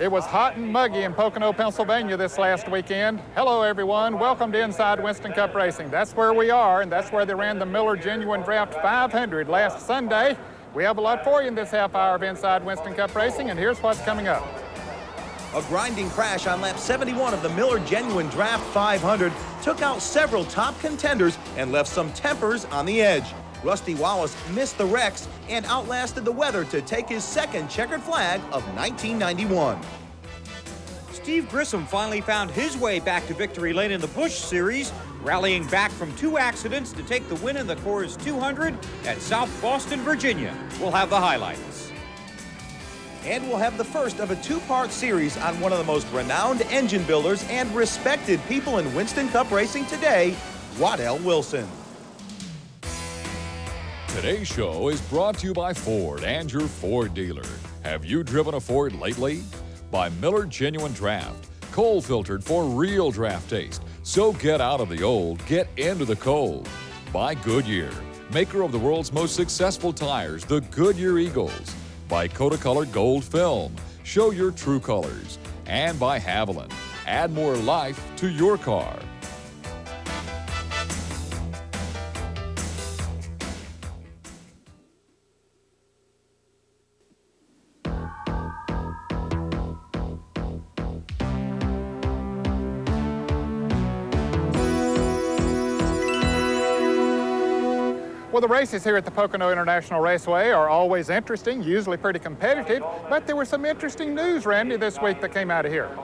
It was hot and muggy in Pocono, Pennsylvania this last weekend. Hello, everyone. Welcome to Inside Winston Cup Racing. That's where we are, and that's where they ran the Miller Genuine Draft 500 last Sunday. We have a lot for you in this half hour of Inside Winston Cup Racing, and here's what's coming up. A grinding crash on lap 71 of the Miller Genuine Draft 500 took out several top contenders and left some tempers on the edge. Rusty Wallace missed the wrecks and outlasted the weather to take his second checkered flag of 1991. Steve Grissom finally found his way back to victory lane in the Busch Series, rallying back from 2 accidents to take the win in the Coors 200 at South Boston, Virginia. We'll have the highlights. And we'll have the first of a 2-part series on one of the most renowned engine builders and respected people in Winston Cup racing today, Waddell Wilson. Today's show is brought to you by Ford and your Ford dealer. Have you driven a Ford lately? By Miller Genuine Draft, cold filtered for real draft taste. So get out of the old, get into the cold. By Goodyear, maker of the world's most successful tires, the Goodyear Eagles. By Kodacolored Gold Film, show your true colors. And by Haviland, add more life to your car. Well, the races here at the Pocono International Raceway are always interesting, usually pretty competitive, but there was some interesting news, Randy, this week that came out of here.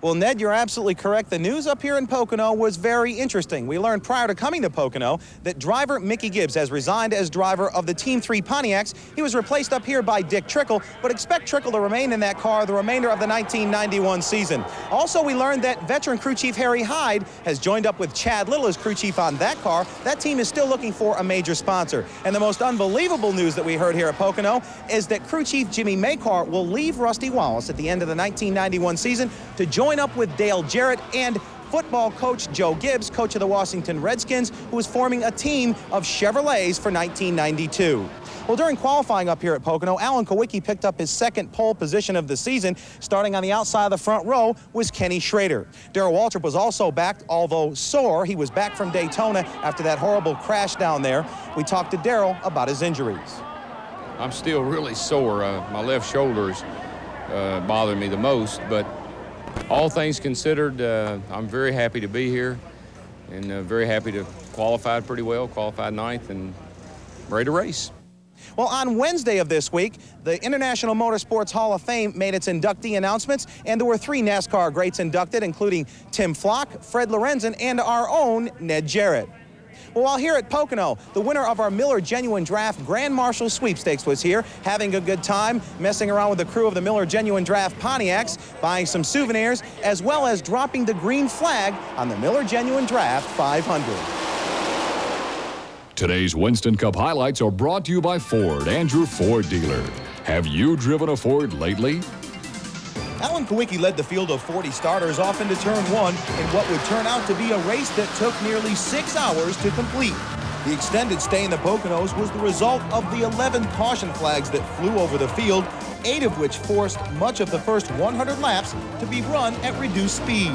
Well, Ned, you're absolutely correct. The news up here in Pocono was very interesting. We learned prior to coming to Pocono that driver Mickey Gibbs has resigned as driver of the Team 3 Pontiacs. He was replaced up here by Dick Trickle, but expect Trickle to remain in that car the remainder of the 1991 season. Also, we learned that veteran crew chief Harry Hyde has joined up with Chad Little as crew chief on that car. That team is still looking for a major sponsor. And the most unbelievable news that we heard here at Pocono is that crew chief Jimmy Maycar will leave Rusty Wallace at the end of the 1991 season to join up with Dale Jarrett and football coach Joe Gibbs, coach of the Washington Redskins, who is forming a team of Chevrolets for 1992. Well, during qualifying up here at Pocono, Alan Kowicki picked up his second pole position of the season. Starting on the outside of the front row was Kenny Schrader. Darrell Waltrip was also back, although sore. He was back from Daytona after that horrible crash down there. We talked to Darrell about his injuries. I'm still really sore. My left shoulder's bothering me the most, but all things considered, I'm very happy to be here and very happy to qualify pretty well, qualified 9th, and ready to race. Well, on Wednesday of this week, the International Motorsports Hall of Fame made its inductee announcements, and there were 3 NASCAR greats inducted, including Tim Flock, Fred Lorenzen, and our own Ned Jarrett. Well, while here at Pocono, the winner of our Miller Genuine Draft Grand Marshal Sweepstakes was here, having a good time, messing around with the crew of the Miller Genuine Draft Pontiacs, buying some souvenirs, as well as dropping the green flag on the Miller Genuine Draft 500. Today's Winston Cup highlights are brought to you by Ford and your Ford dealer. Have you driven a Ford lately? Alan Kowicki led the field of 40 starters off into turn 1 in what would turn out to be a race that took nearly 6 hours to complete. The extended stay in the Poconos was the result of the 11 caution flags that flew over the field, 8 of which forced much of the first 100 laps to be run at reduced speed.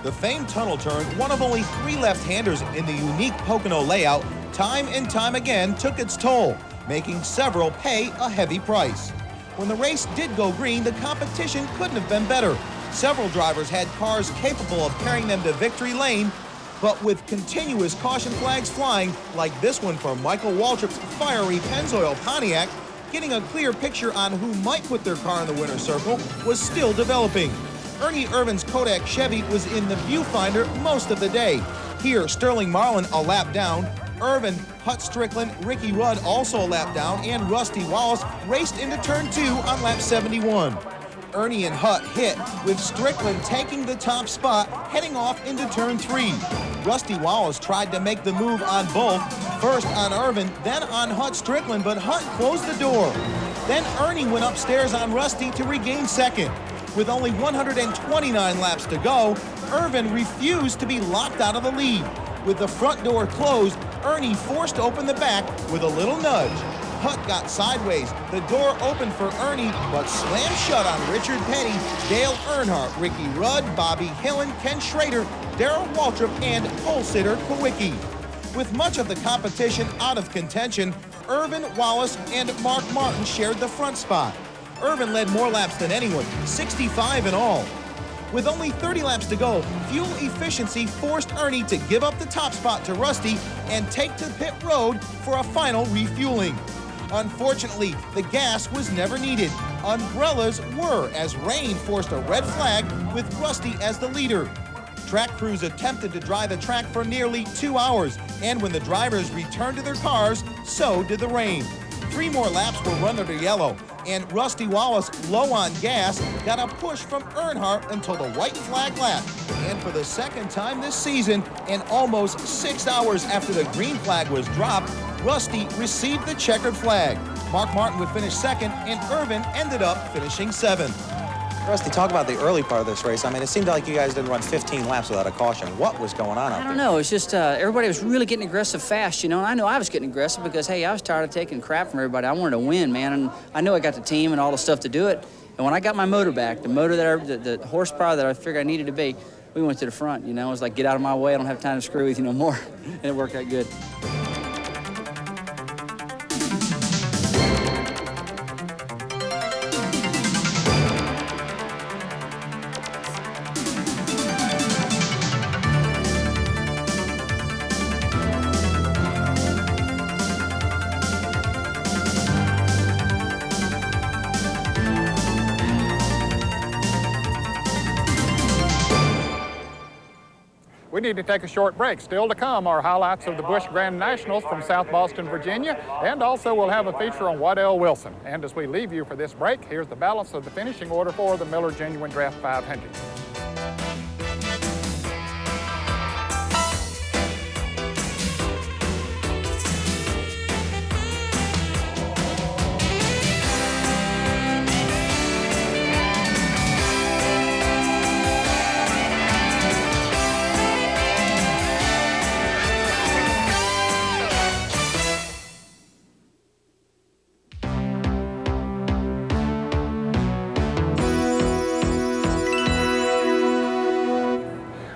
The famed tunnel turn, one of only 3 left-handers in the unique Pocono layout, time and time again took its toll, making several pay a heavy price. When the race did go green, the competition couldn't have been better. Several drivers had cars capable of carrying them to victory lane, but with continuous caution flags flying, like this one from Michael Waltrip's fiery Pennzoil Pontiac, getting a clear picture on who might put their car in the winner's circle was still developing. Ernie Irvin's Kodak Chevy was in the viewfinder most of the day. Here, Sterling Marlin a lap down, Irvin, Hut Strickland, Ricky Rudd also a lap down, and Rusty Wallace raced into turn 2 on lap 71. Ernie and Hut hit, with Strickland taking the top spot, heading off into turn 3. Rusty Wallace tried to make the move on both, first on Irvin, then on Hut Strickland, but Hut closed the door. Then Ernie went upstairs on Rusty to regain second. With only 129 laps to go, Irvin refused to be locked out of the lead. With the front door closed, Ernie forced open the back with a little nudge. Hutt got sideways. The door opened for Ernie, but slammed shut on Richard Petty, Dale Earnhardt, Ricky Rudd, Bobby Hillen, Ken Schrader, Darrell Waltrip, and pole sitter Kawicki. With much of the competition out of contention, Irvin, Wallace, and Mark Martin shared the front spot. Irvin led more laps than anyone, 65 in all. With only 30 laps to go, fuel efficiency forced Ernie to give up the top spot to Rusty and take to pit road for a final refueling. Unfortunately, the gas was never needed. Umbrellas were, as rain forced a red flag with Rusty as the leader. Track crews attempted to dry the track for nearly 2 hours, and when the drivers returned to their cars, so did the rain. 3 more laps were run under yellow, and Rusty Wallace, low on gas, got a push from Earnhardt until the white flag lap. And for the second time this season, and almost 6 hours after the green flag was dropped, Rusty received the checkered flag. Mark Martin would finish second, and Irvin ended up finishing seventh. Rusty, talk about the early part of this race. I mean, it seemed like you guys didn't run 15 laps without a caution. What was going on out there? I don't know. It's just everybody was really getting aggressive fast, you know. And I know I was getting aggressive because, hey, I was tired of taking crap from everybody. I wanted to win, man. And I knew I got the team and all the stuff to do it. And when I got my motor back, the horsepower that I figured I needed to be, we went to the front, you know. It was like, get out of my way. I don't have time to screw with you no more. And it worked out good. We need to take a short break. Still to come are highlights of the Busch Grand Nationals from South Boston, Virginia, and also we'll have a feature on Waddell Wilson. And as we leave you for this break, here's the balance of the finishing order for the Miller Genuine Draft 500.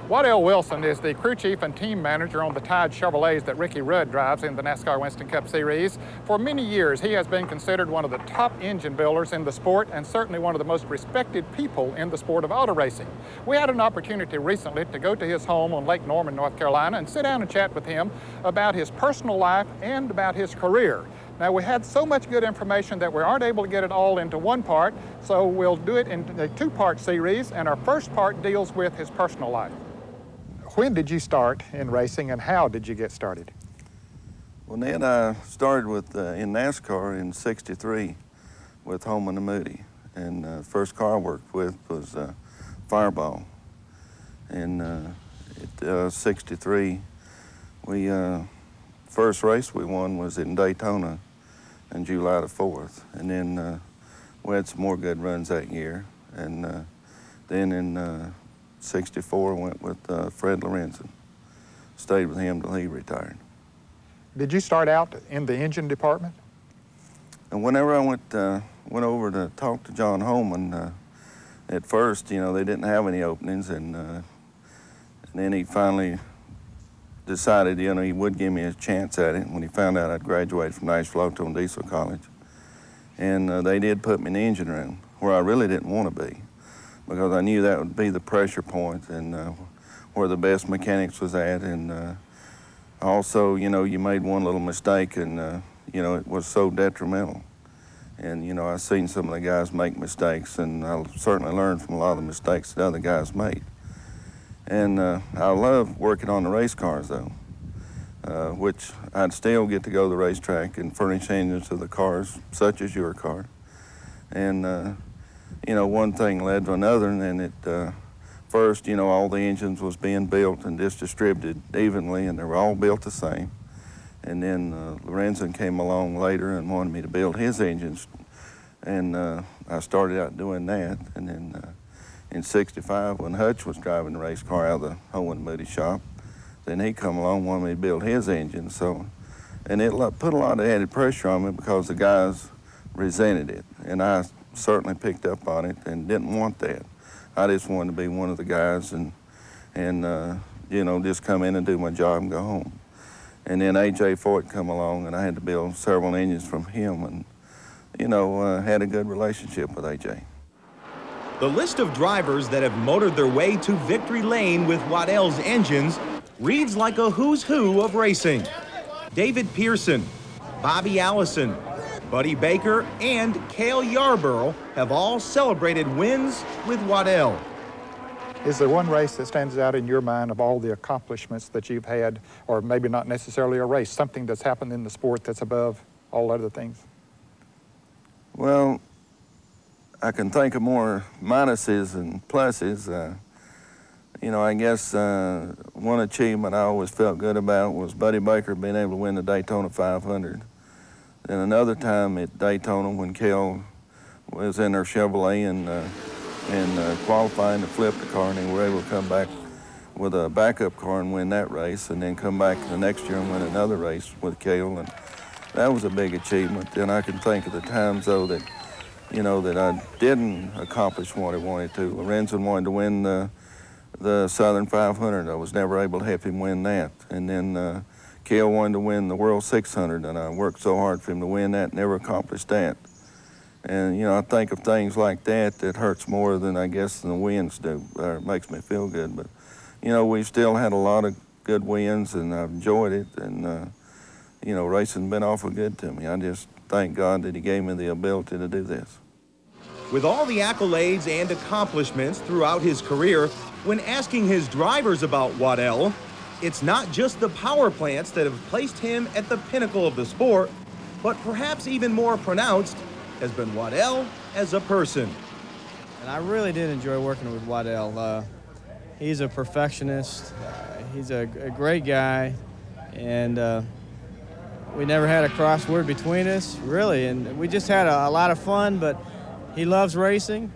Waddell Wilson is the crew chief and team manager on the Tide Chevrolets that Ricky Rudd drives in the NASCAR Winston Cup Series. For many years, he has been considered one of the top engine builders in the sport and certainly one of the most respected people in the sport of auto racing. We had an opportunity recently to go to his home on Lake Norman, North Carolina, and sit down and chat with him about his personal life and about his career. Now, we had so much good information that we aren't able to get it all into one part, so we'll do it in a two-part series, and our first part deals with his personal life. When did you start in racing, and how did you get started? Well, Ned, I started with in NASCAR in '63 with Holman and Moody, and the first car I worked with was Fireball. And at '63, we first race we won was in Daytona in July the 4th, and then we had some more good runs that year, and then in '64 went with Fred Lorenzen. Stayed with him till he retired. Did you start out in the engine department? And whenever I went over to talk to John Holman, at first, you know, they didn't have any openings, and then he finally decided, you know, he would give me a chance at it when he found out I'd graduated from Nashville Auto and Diesel College. And they did put me in the engine room, where I really didn't want to be, because I knew that would be the pressure point and where the best mechanics was at. And also, you know, you made one little mistake and, you know, it was so detrimental. And, you know, I've seen some of the guys make mistakes, and I certainly learned from a lot of the mistakes that other guys made. And I love working on the race cars, though, which I'd still get to go to the racetrack and furnish engines to the cars, such as your car. And you know, one thing led to another, and then it, first, you know, all the engines was being built and just distributed evenly, and they were all built the same. And then Lorenzen came along later and wanted me to build his engines, and I started out doing that. And then in '65, when Hutch was driving the race car out of the Holman Moody shop, then he come along and wanted me to build his engine. So And it put a lot of added pressure on me because the guys resented it. And I certainly picked up on it and didn't want that. I just wanted to be one of the guys and you know, just come in and do my job and go home. And then A.J. Foyt come along, and I had to build several engines from him, and, you know, had a good relationship with A.J. The list of drivers that have motored their way to victory lane with Waddell's engines reads like a who's who of racing. David Pearson, Bobby Allison, Buddy Baker, and Cale Yarborough have all celebrated wins with Waddell. Is there one race that stands out in your mind of all the accomplishments that you've had, or maybe not necessarily a race, something that's happened in the sport that's above all other things? Well, I can think of more minuses and pluses. You know, I guess one achievement I always felt good about was Buddy Baker being able to win the Daytona 500. And another time at Daytona when Cale was in their Chevrolet and qualifying to flip the car, and they were able to come back with a backup car and win that race, and then come back the next year and win another race with Cale, and that was a big achievement. And I can think of the times, though, that, you know, that I didn't accomplish what I wanted to. Lorenzen wanted to win the Southern 500. I was never able to help him win that. And then Cale wanted to win the World 600, and I worked so hard for him to win that, never accomplished that. And, you know, I think of things like that that hurts more than, I guess, than the wins do, or it makes me feel good. But, you know, we've still had a lot of good wins, and I've enjoyed it. And, you know, racing's been awful good to me. I just thank God that he gave me the ability to do this. With all the accolades and accomplishments throughout his career, when asking his drivers about Waddell, it's not just the power plants that have placed him at the pinnacle of the sport, but perhaps even more pronounced has been Waddell as a person. And I really did enjoy working with Waddell. He's a perfectionist. He's a great guy, and we never had a crossword between us, really, and we just had a lot of fun. But he loves racing.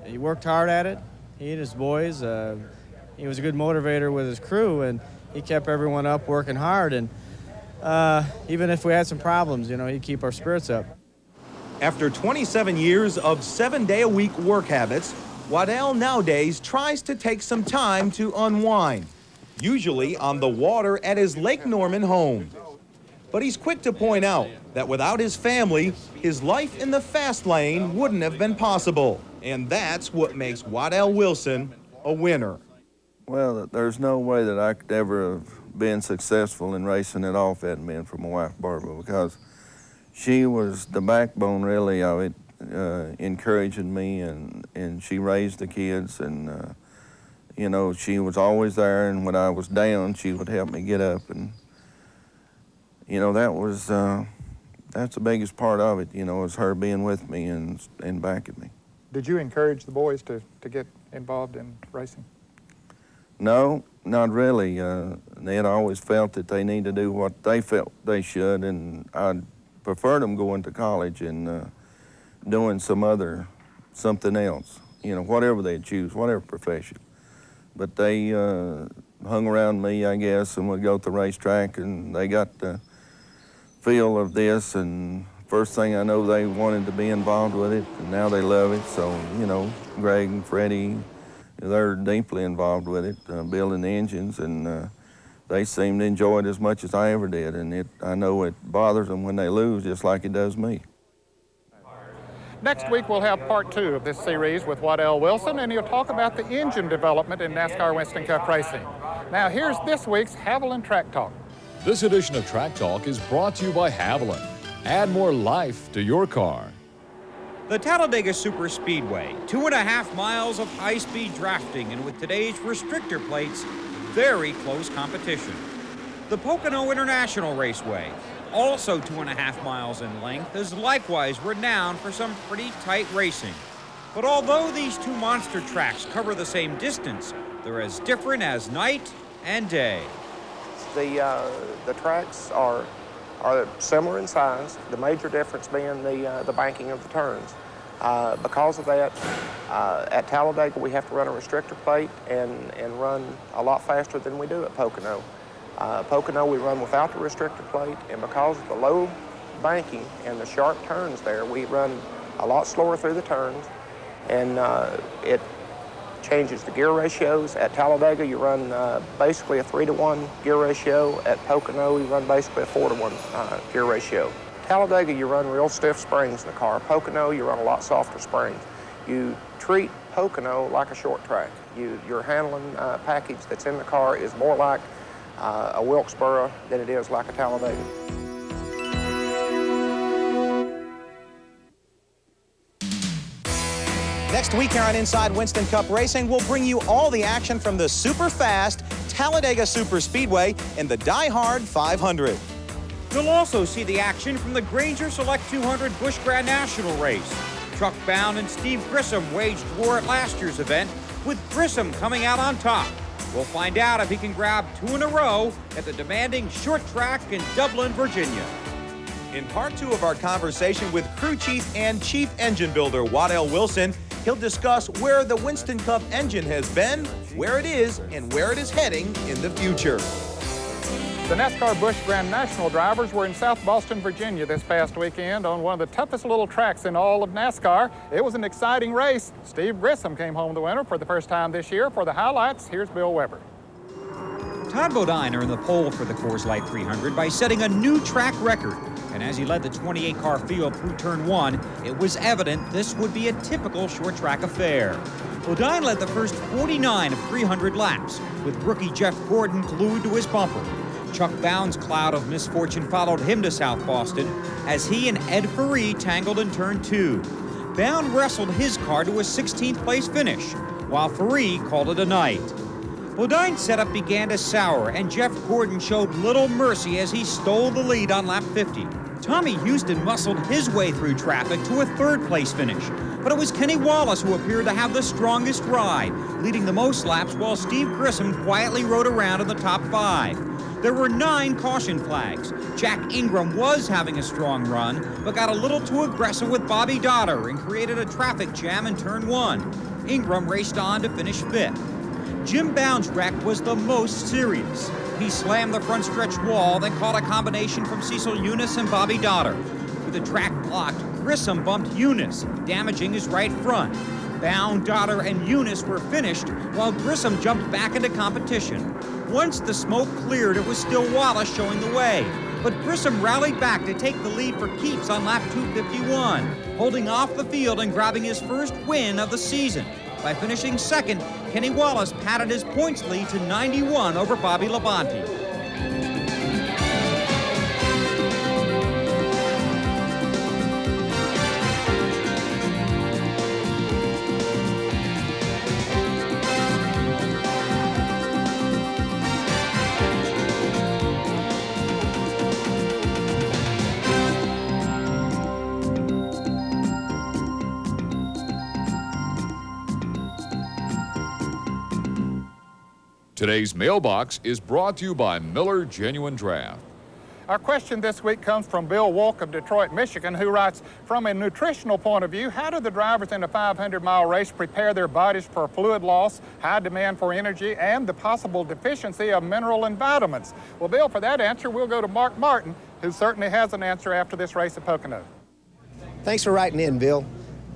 He worked hard at it. He and his boys. He was a good motivator with his crew, and he kept everyone up working hard. And even if we had some problems, you know, he'd keep our spirits up. After 27 years of 7-day-a-week work habits, Waddell nowadays tries to take some time to unwind, usually on the water at his Lake Norman home. But he's quick to point out that without his family, his life in the fast lane wouldn't have been possible. And that's what makes Waddell Wilson a winner. Well, there's no way that I could ever have been successful in racing at all if it hadn't been for my wife, Barbara, because she was the backbone, really, of it, encouraging me, and she raised the kids, and, you know, she was always there, and when I was down, she would help me get up, and, you know, that's the biggest part of it, you know, is her being with me and backing me. Did you encourage the boys to get involved in racing? No, not really. They had always felt that they need to do what they felt they should, and I preferred them going to college and doing something else, you know, whatever they choose, whatever profession. But they hung around me, I guess, and would go to the racetrack, and they got the feel of this, and first thing I know, they wanted to be involved with it, and now they love it. So, you know, Greg and Freddie, they're deeply involved with it, building the engines, and they seem to enjoy it as much as I ever did. And I know it bothers them when they lose, just like it does me. Next week, we'll have part 2 of this series with Waddell Wilson, and he'll talk about the engine development in NASCAR Winston Cup racing. Now, here's this week's Haviland Track Talk. This edition of Track Talk is brought to you by Haviland. Add more life to your car. The Talladega Superspeedway, 2.5 miles of high-speed drafting, and with today's restrictor plates, very close competition. The Pocono International Raceway, also 2.5 miles in length, is likewise renowned for some pretty tight racing. But although these two monster tracks cover the same distance, they're as different as night and day. The tracks are similar in size, the major difference being the banking of the turns. Because of that, at Talladega we have to run a restrictor plate and run a lot faster than we do at Pocono. Pocono we run without the restrictor plate, and because of the low banking and the sharp turns there, we run a lot slower through the turns, and it changes the gear ratios. At Talladega, you run basically a 3-to-1 gear ratio. At Pocono, you run basically a 4-to-1 gear ratio. Talladega, you run real stiff springs in the car. Pocono, you run a lot softer springs. You treat Pocono like a short track. Your handling package that's in the car is more like a Wilkesboro than it is like a Talladega. Next week here on Inside Winston Cup Racing, we'll bring you all the action from the super fast Talladega Super Speedway and the Die-Hard 500. You'll also see the action from the Granger Select 200 Busch Grand National race. Chuck Bound and Steve Grissom waged war at last year's event, with Grissom coming out on top. We'll find out if he can grab 2 in a row at the demanding short track in Dublin, Virginia. In part 2 of our conversation with crew chief and chief engine builder Waddell Wilson, he'll discuss where the Winston Cup engine has been, where it is, and where it is heading in the future. The NASCAR Busch Grand National drivers were in South Boston, Virginia this past weekend on one of the toughest little tracks in all of NASCAR. It was an exciting race. Steve Grissom came home the winner for the first time this year. For the highlights, here's Bill Weber. Todd Bodine earned the pole for the Coors Light 300 by setting a new track record. And as he led the 28-car field through turn 1, it was evident this would be a typical short track affair. Bodine led the first 49 of 300 laps, with rookie Jeff Gordon glued to his bumper. Chuck Bound's cloud of misfortune followed him to South Boston as he and Ed Ferree tangled in turn 2. Bound wrestled his car to a 16th place finish, while Ferree called it a night. Bodine's setup began to sour, and Jeff Gordon showed little mercy as he stole the lead on lap 50. Tommy Houston muscled his way through traffic to a 3rd place finish, but it was Kenny Wallace who appeared to have the strongest ride, leading the most laps while Steve Grissom quietly rode around in the top 5. There were 9 caution flags. Jack Ingram was having a strong run, but got a little too aggressive with Bobby Dotter and created a traffic jam in turn 1. Ingram raced on to finish 5th. Jim Bound's wreck was the most serious. He slammed the front stretch wall, then caught a combination from Cecil Eunice and Bobby Dotter. With the track blocked, Grissom bumped Eunice, damaging his right front. Bound, Dotter, and Eunice were finished, while Grissom jumped back into competition. Once the smoke cleared, it was still Wallace showing the way. But Grissom rallied back to take the lead for keeps on lap 251, holding off the field and grabbing his first win of the season. By finishing 2nd, Kenny Wallace padded his points lead to 91 over Bobby Labonte. Today's mailbox is brought to you by Miller Genuine Draft. Our question this week comes from Bill Wolk of Detroit, Michigan, who writes, from a nutritional point of view, how do the drivers in a 500-mile race prepare their bodies for fluid loss, high demand for energy, and the possible deficiency of mineral and vitamins? Well, Bill, for that answer, we'll go to Mark Martin, who certainly has an answer after this race at Pocono. Thanks for writing in, Bill.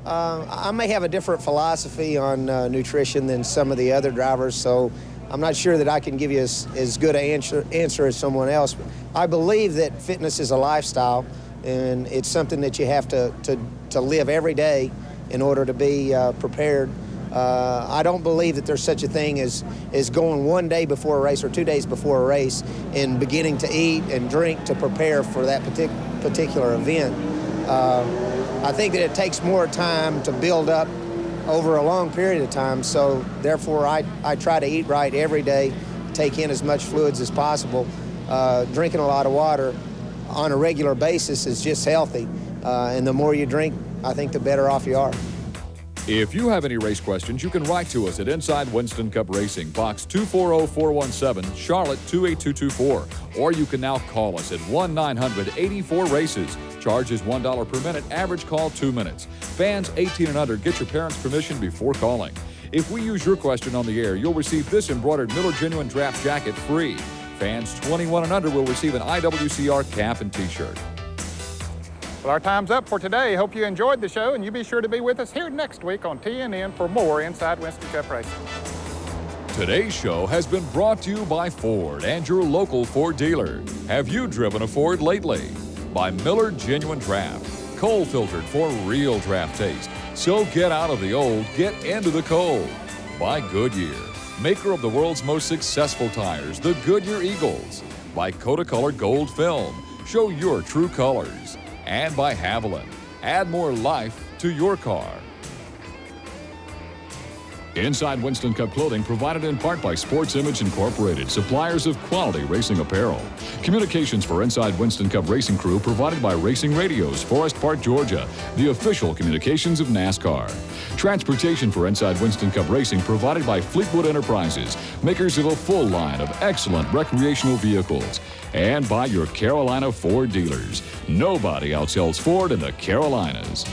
I may have a different philosophy on nutrition than some of the other drivers, so I'm not sure that I can give you as good an answer as someone else. I believe that fitness is a lifestyle, and it's something that you have to live every day in order to be prepared. I don't believe that there's such a thing as going one day before a race or 2 days before a race and beginning to eat and drink to prepare for that particular event. I think that it takes more time to build up over a long period of time, so therefore I try to eat right every day, take in as much fluids as possible. Drinking a lot of water on a regular basis is just healthy, and the more you drink, I think the better off you are. If you have any race questions, you can write to us at Inside Winston Cup Racing, Box 240417, Charlotte 28224. Or you can now call us at 1-900-84-RACES. Charge is $1 per minute, average call 2 minutes. Fans 18 and under, get your parents' permission before calling. If we use your question on the air, you'll receive this embroidered Miller Genuine Draft jacket free. Fans 21 and under will receive an IWCR cap and t-shirt. Well, our time's up for today. Hope you enjoyed the show, and you be sure to be with us here next week on TNN for more Inside Winston Cup Racing. Today's show has been brought to you by Ford and your local Ford dealer. Have you driven a Ford lately? By Miller Genuine Draft, coal filtered for real draft taste. So get out of the old, get into the cold. By Goodyear, maker of the world's most successful tires, the Goodyear Eagles. By Kodacolor Gold Film, show your true colors. And by Haviland, add more life to your car. Inside Winston Cup clothing provided in part by Sports Image Incorporated, suppliers of quality racing apparel. Communications for Inside Winston Cup Racing Crew provided by Racing Radios, Forest Park, Georgia, the official communications of NASCAR. Transportation for Inside Winston Cup Racing provided by Fleetwood Enterprises, makers of a full line of excellent recreational vehicles. And by your Carolina Ford dealers. Nobody outsells Ford in the Carolinas.